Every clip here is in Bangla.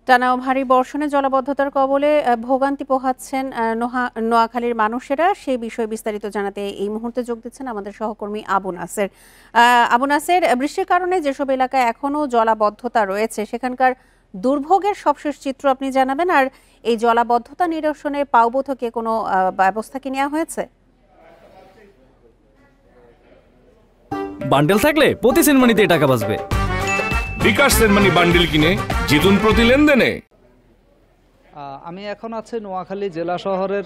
টানা ও ভারী বর্ষণে জলাবদ্ধতার কবলে ভোগান্তি পোহাচ্ছেন নোয়াখালীর মানুষেরা। সেই বিষয়ে বিস্তারিত জানাতে এই মুহূর্তে যোগ দিচ্ছেন আমাদের সহকর্মী আবু নাসের। আবু নাসের, বৃষ্টির কারণে যেসব এলাকায় এখনো জলাবদ্ধতা রয়েছে সেখানকার দুর্ভোগের সবশেষ চিত্র আপনি জানাবেন। আর এই জলাবদ্ধতা নিরসনে পাউবো থেকে কোনো ব্যবস্থা কি নেওয়া হয়েছে? বান্ডেল থাকলে প্রতি সেনমানিতে টাকা বাঁচবে। বিকাশ সেনমানি বান্ডেল কিনে জিতুন প্রতি লেনদেনে। আমি এখন আছি নোয়াখালী জেলা শহরের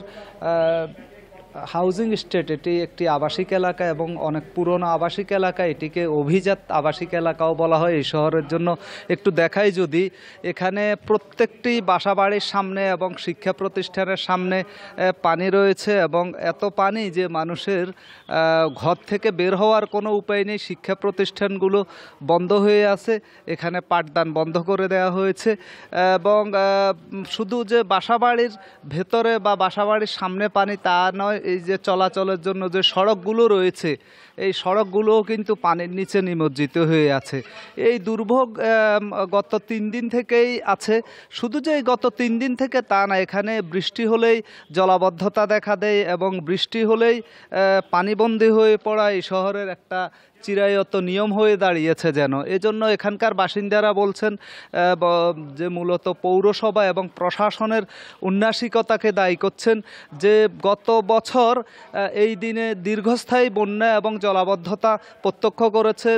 হাউজিং স্টেট। এটি একটি আবাসিক এলাকা এবং অনেক পুরনো আবাসিক এলাকা। এটিকে অভিজাত আবাসিক এলাকাও বলা হয় এই শহরের জন্য। একটু দেখাই যদি, এখানে প্রত্যেকটি বাসাবাড়ির সামনে এবং শিক্ষা প্রতিষ্ঠানের সামনে পানি রয়েছে এবং এত পানি যে মানুষের ঘর থেকে বের হওয়ার কোনো উপায় নেই। শিক্ষা প্রতিষ্ঠানগুলো বন্ধ হয়ে আছে, এখানে পাঠদান বন্ধ করে দেওয়া হয়েছে এবং শুধু যে বাসাবাড়ির ভেতরে বা বাসাবাড়ির সামনে পানি তা নয়, এই যে চলাচলের জন্য যে সড়কগুলো রয়েছে এই সড়কগুলোও কিন্তু পানির নিচে নিমজ্জিত হয়ে আছে। এই দুর্ভোগ গত 3 দিন থেকেই আছে। শুধু যে গত 3 দিন থেকে তা না, এখানে বৃষ্টি হলেই জলাবদ্ধতা দেখা দেয় এবং বৃষ্টি হলেই পানিবন্দী হয়ে পড়া এই শহরের একটা চিরায়ত নিয়ম হয়ে দাঁড়িয়েছে যেন। এজন্য এখানকার বাসিন্দারা বলছেন যে মূলত পৌরসভা এবং প্রশাসনের উন্নাসিকতাকে দায়ী করছেন যে গত বছর এই দিনে দীর্ঘস্থায়ী বন্যা এবং জলাবদ্ধতা প্রত্যক্ষ করেছে,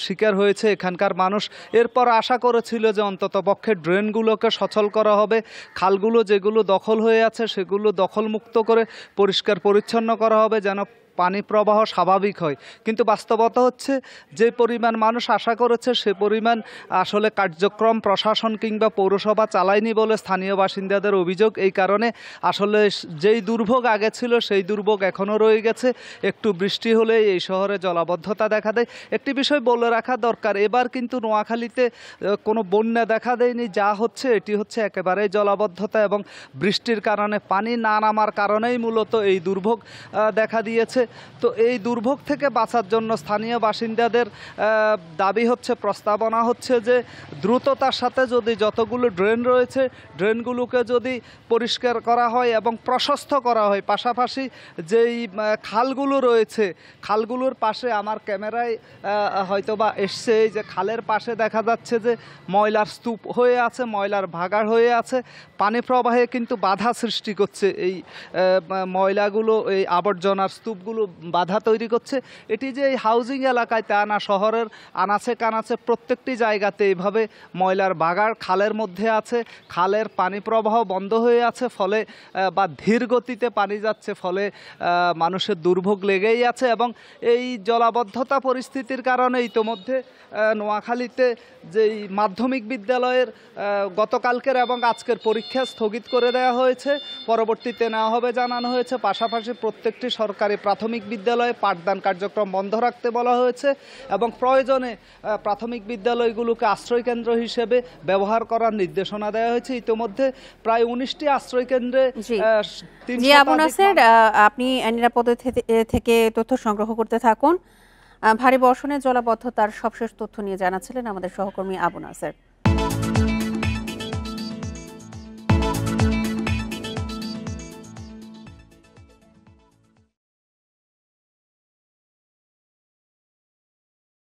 শিকার হয়েছে এখানকার মানুষ। এরপর আশা করেছিল যে অন্তত পক্ষে ড্রেনগুলোকে সচল করা হবে, খালগুলো যেগুলো দখল হয়ে আছে সেগুলো দখলমুক্ত করে পরিষ্কার পরিচ্ছন্ন করা হবে যেন পানি প্রবাহ স্বাভাবিক হয়। কিন্তু বাস্তবতা হচ্ছে যে পরিমাণ মানুষ আশা করেছে সে পরিমাণ আসলে কার্যক্রম প্রশাসন কিংবা পৌরসভা চালায়নি বলে স্থানীয় বাসিন্দাদের অভিযোগ। এই কারণে আসলে যেই দুর্ভোগ আগে ছিল সেই দুর্ভোগ এখনও রয়ে গেছে। একটু বৃষ্টি হলে এই শহরে জলাবদ্ধতা দেখা দেয়। একটি বিষয় বলে রাখা দরকার, এবার কিন্তু নোয়াখালীতে কোনো বন্যা দেখা দেয়নি। যা হচ্ছে এটি হচ্ছে একেবারেই জলাবদ্ধতা এবং বৃষ্টির কারণে পানি না নামার কারণেই মূলত এই দুর্ভোগ দেখা দিয়েছে। তো এই দুর্ভোগ থেকে বাঁচার জন্য স্থানীয় বাসিন্দাদের দাবি হচ্ছে, প্রস্তাবনা হচ্ছে যে দ্রুততার সাথে যদি যতগুলো ড্রেন রয়েছে ড্রেনগুলোকে যদি পরিষ্কার করা হয় এবং প্রশস্ত করা হয়, পাশাপাশি যেই খালগুলো রয়েছে খালগুলোর পাশে আমার ক্যামেরায় হয়তোবা এসছে, এই যে খালের পাশে দেখা যাচ্ছে যে ময়লার স্তূপ হয়ে আছে, ময়লার ভাগাড় হয়ে আছে, পানি প্রবাহে কিন্তু বাধা সৃষ্টি করছে। এই ময়লাগুলো, এই আবর্জনার স্তূপগুলো বাধা তৈরি করছে। এটি যে এই হাউজিং এলাকায় তা না, শহরের আনাচে কানাচে প্রত্যেকটি জায়গাতে এইভাবে ময়লার বাগাড় খালের মধ্যে আছে, খালের পানি প্রবাহ বন্ধ হয়ে আছে, ফলে বা ধীর গতিতে পানি যাচ্ছে, ফলে মানুষের দুর্ভোগ লেগেই আছে। এবং এই জলাবদ্ধতা পরিস্থিতির কারণে ইতোমধ্যে নোয়াখালীতে যেই মাধ্যমিক বিদ্যালয়ের গতকালকের এবং আজকের পরীক্ষা স্থগিত করে দেওয়া হয়েছে, পরবর্তীতে নেওয়া হবে জানানো হয়েছে। পাশাপাশি প্রত্যেকটি সরকারি প্রাথমিক বিদ্যালয়ে পাঠদান কার্যক্রম বন্ধ রাখতে বলা হয়েছে এবং প্রয়োজনে প্রাথমিক বিদ্যালয়গুলোকে আশ্রয়কেন্দ্র হিসেবে ব্যবহার করার নির্দেশনা দেওয়া হয়েছে। ইতিমধ্যে প্রায় 19টি আশ্রয়কেন্দ্রে আবু নাসের, আপনি নিরাপদ থেকে তথ্য সংগ্রহ করতে থাকুন। ভারী বর্ষণে জলাবদ্ধতার সবশেষ তথ্য নিয়ে জানাচ্ছিলেন আমাদের সহকর্মী আবু নাসের।